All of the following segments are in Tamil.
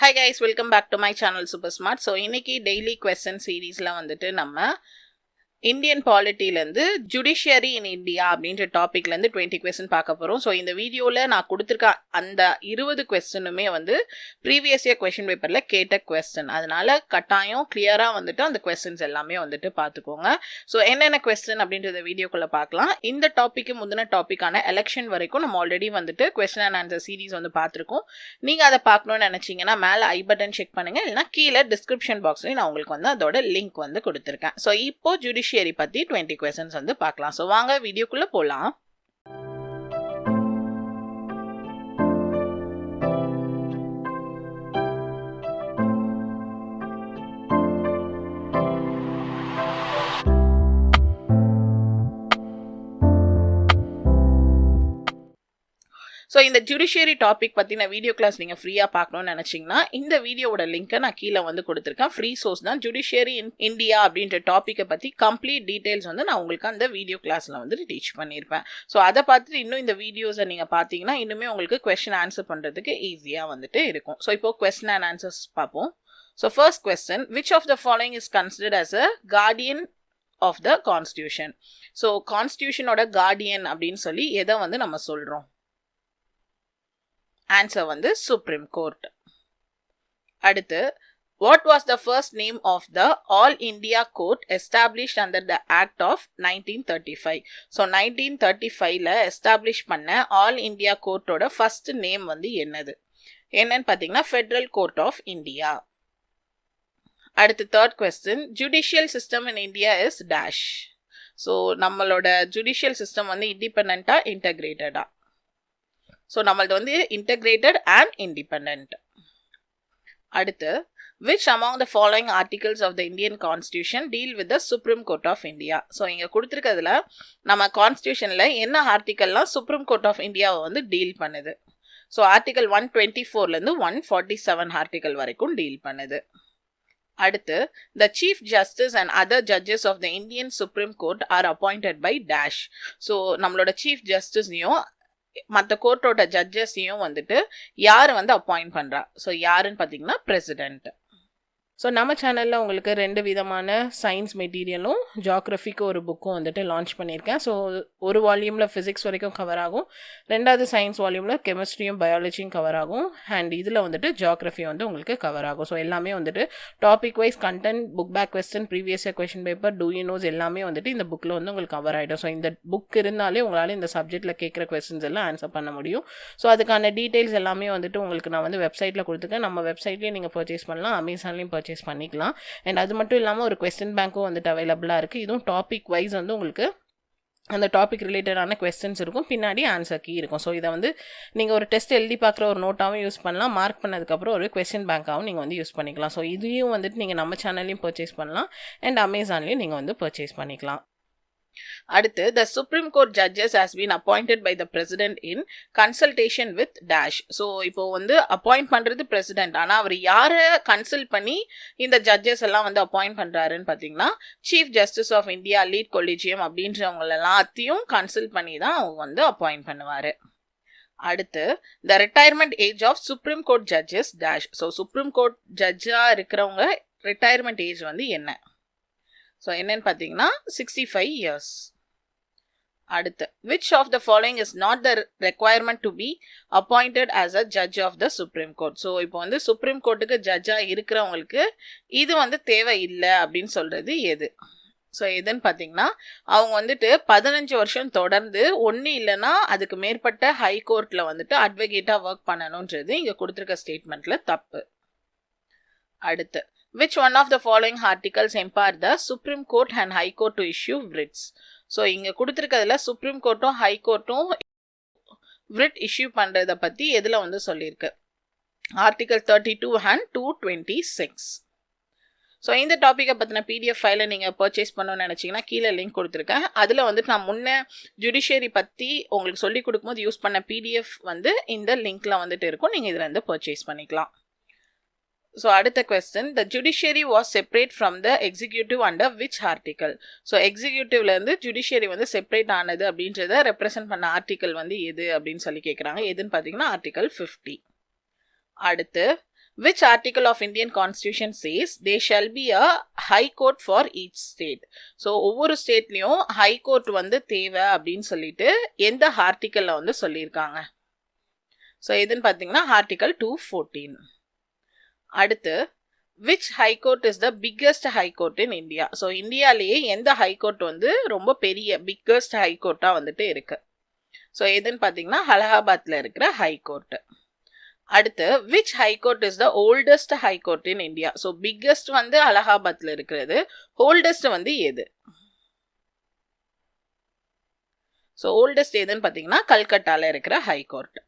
Hi guys, welcome back to my channel Super Smart. So இன்னைக்கு daily question seriesல வந்துட்டு நம்ம இந்தியன் பாலிட்டிலேருந்து ஜுடிஷியரி இன் இந்தியா அப்படின்ற டாப்பிக்லேருந்து 20 கொஸ்டின் பார்க்க போகிறோம். ஸோ இந்த வீடியோவில் நான் கொடுத்துருக்க அந்த 20 கொஸ்டினுமே வந்து ப்ரீவியஸ் இயர் கொஸ்டின் பேப்பரில் கேட்ட கொஸ்டின். அதனால கட்டாயம் கிளியராக வந்துட்டு அந்த கொஸ்டின்ஸ் எல்லாமே வந்துட்டு பார்த்துக்கோங்க. ஸோ என்னென்ன கொஸ்டின் அப்படின்றத வீடியோக்குள்ளே பார்க்கலாம். இந்த டாப்பிக்கு முந்தின டாப்பிக்கான எலெக்ஷன் வரைக்கும் நம்ம ஆல்ரெடி வந்துட்டு கொஸ்டின் அண்ட் ஆன்சர் சீரீஸ் வந்து பார்த்துருக்கோம். நீங்கள் அதை பார்க்கணுன்னு நினச்சிங்கன்னா மேலே ஐ பட்டன் செக் பண்ணுங்கள், இல்லைனா கீழே டிஸ்கிரிப்ஷன் பாக்ஸ்லேயும் நான் உங்களுக்கு வந்து அதோட லிங்க் வந்து கொடுத்துருக்கேன். ஸோ இப்போ ஜுடிஷியரி பத்தி 20 questions வந்து பார்க்கலாம். சோ வாங்க வீடியோக்குள்ள போலாம். ஸோ இந்த ஜுடிஷியரி டாபிக் பற்றின வீடியோ கிளாஸ் நீங்கள் ஃப்ரீயாக பார்க்கணும்னு நினச்சிங்கன்னா இந்த வீடியோவோட லிங்க்கை நான் கீழே வந்து கொடுத்துருக்கேன். ஃப்ரீ சோர்ஸ் தான். ஜுடிஷியரி இன் இந்தியா அப்படின்ற டாப்பிக்கை பற்றி கம்ப்ளீட் டீட்டெயில்ஸ் வந்து நான் உங்களுக்கு அந்த வீடியோ கிளாஸில் வந்து டீச் பண்ணியிருப்பேன். ஸோ அதை பார்த்துட்டு இன்னும் இந்த வீடியோஸை நீங்கள் பார்த்தீங்கன்னா இன்னுமே உங்களுக்கு கொஸ்டின் ஆன்சர் பண்ணுறதுக்கு ஈஸியாக வந்துட்டு இருக்கும். ஸோ இப்போ கொஸ்டின் அண்ட் ஆன்சர்ஸ் பார்ப்போம். So first question, which of the following is considered as a guardian of the constitution? So கான்ஸ்டியூஷனோட கார்டியன் அப்படின்னு சொல்லி எதை வந்து நம்ம சொல்கிறோம்? ஆன்சர் வந்து சுப்ரீம் கோர்ட். அடுத்து, what was the first name of the All India Court established under the Act of 1935? So 1935ல establish பண்ண ஆல் இந்தியா கோர்ட்டோட ஃபர்ஸ்ட் நேம் வந்து என்னன்னு பார்த்தீங்கன்னா ஃபெடரல் கோர்ட் ஆஃப் இந்தியா. அடுத்து third question, judicial system in India is dash. So நம்மளோட ஜுடிஷியல் சிஸ்டம் வந்து இண்டிபெண்டா இன்டகிரேட்டடா? ஸோ நம்மளது வந்து இன்டகிரேட்டட் அண்ட் இண்டிபெண்ட். அடுத்து, which among the following articles of the Indian Constitution deal with the Supreme Court of India? So இங்கே கொடுத்துருக்கிறதுல நம்ம கான்ஸ்டியூஷனில் என்ன ஆர்டிக்கல்லாம் சுப்ரீம் கோர்ட் ஆஃப் இந்தியாவை வந்து டீல் பண்ணுது? ஸோ ஆர்டிகல் 124லேருந்து 147 ஆர்டிக்கல் வரைக்கும் டீல் பண்ணுது. அடுத்து, the chief justice and other judges of the Indian Supreme Court are appointed by dash. So நம்மளோட சீஃப் ஜஸ்டிஸையும் மற்ற கோர்ட்டோட ஜட்ஜஸையும் வந்துட்டு யார் வந்து அப்பாயிண்ட் பண்ணுறா? ஸோ யாருன்னு பார்த்தீங்கன்னா பிரசிடென்ட். ஸோ நம்ம சேனலில் உங்களுக்கு 2 விதமான சயின்ஸ் மெட்டீரியலும் ஜியாகிரஃபிக்கு ஒரு புக்கும் வந்துட்டு லான்ச் பண்ணியிருக்கேன். ஸோ ஒரு வால்யூமில் ஃபிசிக்ஸ் வரைக்கும் கவர் ஆகும், 2வது சயின்ஸ் வால்யூமில் கெமிஸ்ட்ரியும் பயாலஜியும் கவர் ஆகும், அண்ட் இதில் வந்துட்டு ஜியாகிரஃபி வந்து உங்களுக்கு கவர் ஆகும். ஸோ எல்லாமே வந்துட்டு topic wise content, book back question, previous year question paper, do you knows எல்லாமே வந்துட்டு இந்த புக்கில் வந்து உங்களுக்கு கவர் ஆகிடும். ஸோ இந்த புக் இருந்தாலே உங்களால் இந்த சப்ஜெக்டில் கேட்குற கொஸ்டின்ஸ் எல்லாம் ஆன்சர் பண்ண முடியும். ஸோ அதுக்கான டீட்டெயில்ஸ் எல்லாமே வந்துட்டு உங்களுக்கு நான் வந்து வெப்சைட்டில் கொடுத்துருக்கேன். நம்ம வெப்சைட்லேயும் நீங்கள் பர்ச்சேஸ் பண்ணலாம், அமேசான்லேயும் பர்ச்சேஸ் பண்ணிக்கலாம். அண்ட் அது மட்டும் இல்லாமல் ஒரு கொஸ்டின் பேங்க்கும் வந்துட்டு அவைலபிளாக இருக்குது. இதுவும் டாபிக் வைஸ் வந்து உங்களுக்கு அந்த டாபிக் ரிலேட்டடான கொஸ்டின்ஸ் இருக்கும், பின்னாடி ஆன்சர் கீ இருக்கும். ஸோ இதை வந்து நீங்கள் ஒரு டெஸ்ட் எழுதி பார்க்குற ஒரு நோட்டாகவும் யூஸ் பண்ணலாம், மார்க் பண்ணதுக்கப்புறம் ஒரு கொஸ்டின் பேங்காகவும் நீங்கள் வந்து யூஸ் பண்ணிக்கலாம். ஸோ இதையும் வந்துட்டு நீங்கள் நம்ம சேனல்லையும் பர்ச்சேஸ் பண்ணலாம், அண்ட் அமேசான்லேயும் நீங்கள் வந்து பர்ச்சேஸ் பண்ணிக்கலாம். அடுத்து, the Supreme Court judges has been appointed by the president in consultation with dash. So இப்போ வந்து அப்பாயிண்ட் பண்ணுறது பிரசிடென்ட், ஆனால் அவர் யாரை கன்சல்ட் பண்ணி இந்த ஜட்ஜஸ் எல்லாம் வந்து அப்பாயிண்ட் பண்ணுறாருன்னு பார்த்தீங்கன்னா chief justice of India lead collegium அப்படின்றவங்க எல்லாத்தையும் கன்சல்ட் பண்ணி தான் அவங்க வந்து அப்பாயிண்ட் பண்ணுவார். அடுத்து, the retirement age of Supreme Court judges dash. So supreme court ஜட்ஜாக இருக்கிறவங்க ரிட்டையர்மெண்ட் ஏஜ் வந்து என்ன? ஸோ என்னன்னு பார்த்தீங்கன்னா 65 years. அடுத்து, which of the following is not the requirement to be appointed as a judge of the Supreme Court? So இப்போ வந்து சுப்ரீம் கோர்ட்டுக்கு ஜட்ஜாக இருக்கிறவங்களுக்கு இது வந்து தேவை இல்லை அப்படின்னு சொல்கிறது எது? ஸோ எதுன்னு பார்த்தீங்கன்னா அவங்க வந்துட்டு 15 வருஷம் தொடர்ந்து ஒன்று இல்லைன்னா அதுக்கு மேற்பட்ட ஹை கோர்ட்டில் வந்துட்டு அட்வொகேட்டாக ஒர்க் பண்ணணுன்றது இங்கே கொடுத்துருக்க ஸ்டேட்மெண்ட்டில் தப்பு. அடுத்து, which one of the following articles empower the Supreme Court and High Court to issue writs? So இங்கே கொடுத்துருக்கிறதுல சுப்ரீம் கோர்ட்டும் ஹை கோர்ட்டும் writ இஷ்யூ பண்ணுறதை பற்றி எதில் வந்து சொல்லியிருக்கு? Article 32 and 226. ஸோ இந்த டாப்பிக்கை பற்றின பிடிஎஃப் ஃபைலை நீங்கள் பர்ச்சேஸ் பண்ணணும்னு நினச்சிங்கன்னா கீழே லிங்க் கொடுத்துருக்கேன். அதில் வந்துட்டு நான் முன்னே ஜுடிஷியரி பற்றி உங்களுக்கு சொல்லிக் கொடுக்கும்போது யூஸ் பண்ண பிடிஎஃப் வந்து இந்த லிங்க்கில் வந்துட்டு இருக்கும், நீங்கள் இதில் வந்து பர்ச்சேஸ் பண்ணிக்கலாம். So அடுத்த question, the judiciary was separate from the executive under which article? So executiveல இருந்து judiciary வந்து separate ஆனது அப்படின்றத represent பண்ண article வந்து எது அப்படின்னு சொல்லி கேட்குறாங்க. எதுன்னு பார்த்தீங்கன்னா article 50. அடுத்து, Which article of Indian Constitution says there shall be a high court for each state? So ஒவ்வொரு ஸ்டேட்லயும் ஹை கோர்ட் வந்து தேவை அப்படின்னு சொல்லிட்டு எந்த ஆர்டிக்கல்ல வந்து சொல்லியிருக்காங்க? ஸோ எதுன்னு பார்த்தீங்கன்னா ஆர்டிக்கல் 214. அடுத்து which high court is the biggest high court in India? So இந்தியாலேயே எந்த ஹை கோர்ட் வந்து ரொம்ப பெரிய பிக்கஸ்ட் ஹை கோர்ட்டா வந்துட்டு இருக்கு? ஸோ எதுன்னு பார்த்தீங்கன்னா அலகாபாத்ல இருக்கிற ஹை கோர்ட். அடுத்து which high court is the oldest high court in India? So biggest வந்து அலகாபாத்ல இருக்கிறது, ஓல்டஸ்ட் வந்து எது? ஸோ ஓல்டஸ்ட் எதுன்னு பார்த்தீங்கன்னா கல்கட்டால இருக்கிற ஹை கோர்ட்.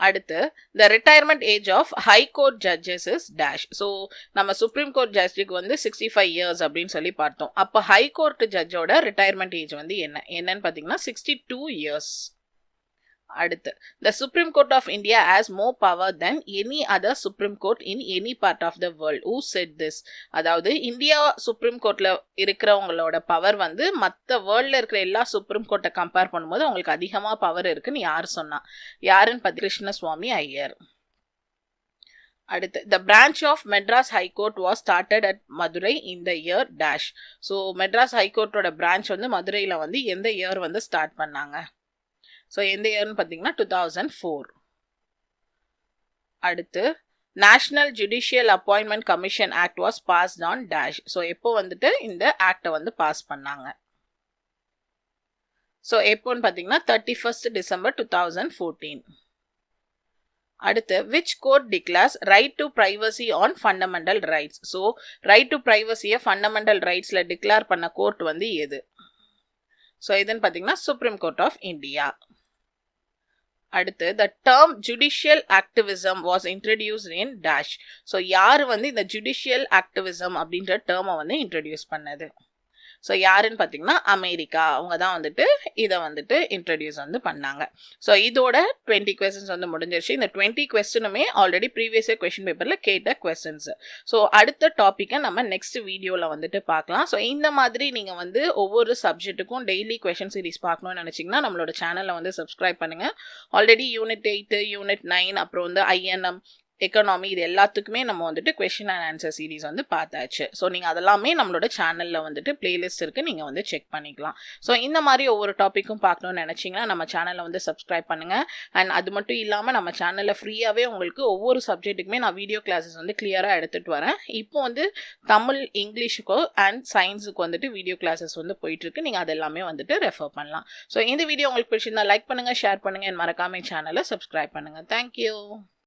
அடுத்து the retirement age of high court judges is dash. So நம்ம சுப்ரீம் கோர்ட் ஜட்ஜுக்கு வந்து 65 years அப்படின்னு சொல்லி பார்த்தோம். அப்போ ஹை கோர்ட் ஜட்ஜோட ரிட்டையர்மெண்ட் ஏஜ் வந்து என்னன்னு பார்த்தீங்கன்னா 62 years. அடுத்து the Supreme Court of India has more power than any other Supreme Court in any part of the world. Who said this? அதாவது இந்தியா சுப்ரீம் கோர்ட்ல இருக்கிறவங்களோட பவர் வந்து மற்ற வேர்ல்ட்ல இருக்கிற எல்லா சுப்ரீம் கோர்ட்டை கம்பேர் பண்ணும்போது அவங்களுக்கு அதிகமா பவர் இருக்குன்னு யார் சொன்னா? யாருன்னு பார்த்து கிருஷ்ணசுவாமி ஐயர். அடுத்து the branch of Madras High Court was started at Madurai in the year dash. So Madras high கோர்ட்டோட பிரான்ச் வந்து மதுரையில வந்து எந்த இயர் வந்து ஸ்டார்ட் பண்ணாங்க? ஸோ எந்த இயர்னு பார்த்தீங்கன்னா 2004. அடுத்து national judicial appointment commission act was passed on dash. So எப்போ வந்துட்டு இந்த ஆக்டை வந்து பாஸ் பண்ணாங்க? ஸோ எப்போன்னு பார்த்தீங்கன்னா 31st December 2014. அடுத்து which court declares right to privacy on fundamental rights? So right to ப்ரைவசியை ஃபண்டமெண்டல் ரைட்ஸில் டிக்ளேர் பண்ண கோர்ட் வந்து எது? ஸோ இதுன்னு பார்த்தீங்கன்னா சுப்ரீம் கோர்ட் ஆஃப் இந்தியா. அடுத்து the term judicial activism was introduced in dash. ஸோ யார் வந்து இந்த judicial activism அப்படின்ற டேர்மை வந்து இன்ட்ரடியூஸ் பண்ணது? ஸோ யாருன்னு பார்த்தீங்கன்னா அமெரிக்கா. அவங்க தான் வந்துட்டு இதை வந்துட்டு இன்ட்ரடியூஸ் வந்து பண்ணாங்க. ஸோ இதோட 20 questions வந்து முடிஞ்சிருச்சு. இந்த 20 questionுமே ஆல்ரெடி ப்ரீவியஸ் இயர் கொஸ்டின் பேப்பரில் கேட்ட questions. ஸோ அடுத்த டாப்பிக்கை நம்ம நெக்ஸ்ட் வீடியோவில் வந்துட்டு பார்க்கலாம். ஸோ இந்த மாதிரி நீங்கள் வந்து ஒவ்வொரு சப்ஜெக்ட்டுக்கும் டெய்லி கொஸ்டின் சீரிஸ் பார்க்கணும்னு நினச்சிங்கன்னா நம்மளோட சேனலை வந்து சப்ஸ்கிரைப் பண்ணுங்கள். ஆல்ரெடி யூனிட் 8, யூனிட் 9, அப்புறம் வந்து INM, எக்கனாமி, இது எல்லாத்துக்குமே நம்ம வந்துட்டு கொஸ்டின் அண்ட் ஆன்சர் சீரீஸ் வந்து பார்த்தாச்சு. ஸோ நீங்கள் அதெல்லாமே நம்மளோட சேனலில் வந்துட்டு பிளேலிஸ்ட் இருக்குது, நீங்கள் வந்து செக் பண்ணிக்கலாம். ஸோ இந்த மாதிரி ஒவ்வொரு டாப்பிக்கும் பார்க்கணும்னு நினச்சிங்கன்னா நம்ம சேனலை வந்து சப்ஸ்கிரைப் பண்ணுங்கள். அண்ட் அது மட்டும் இல்லாமல் நம்ம சேனலில் ஃப்ரீயாகவே உங்களுக்கு ஒவ்வொரு சப்ஜெக்ட்டுக்குமே நான் வீடியோ கிளாஸஸ் வந்து கிளியராக எடுத்துகிட்டு வரேன். இப்போ வந்து தமிழ், இங்கிலீஷுக்கோ அண்ட் சயின்ஸுக்கு வந்துட்டு வீடியோ கிளாஸஸ் வந்து போயிட்டுருக்கு. நீங்கள் அதெல்லாமே வந்துட்டு ரெஃபர் பண்ணலாம். ஸோ இந்த வீடியோ உங்களுக்கு பிடிச்சிருந்தா லைக் பண்ணுங்கள், ஷேர் பண்ணுங்கள், அண்ட் மறக்காம சேனலை சப்ஸ்கிரைப் பண்ணுங்கள். தேங்க்யூ.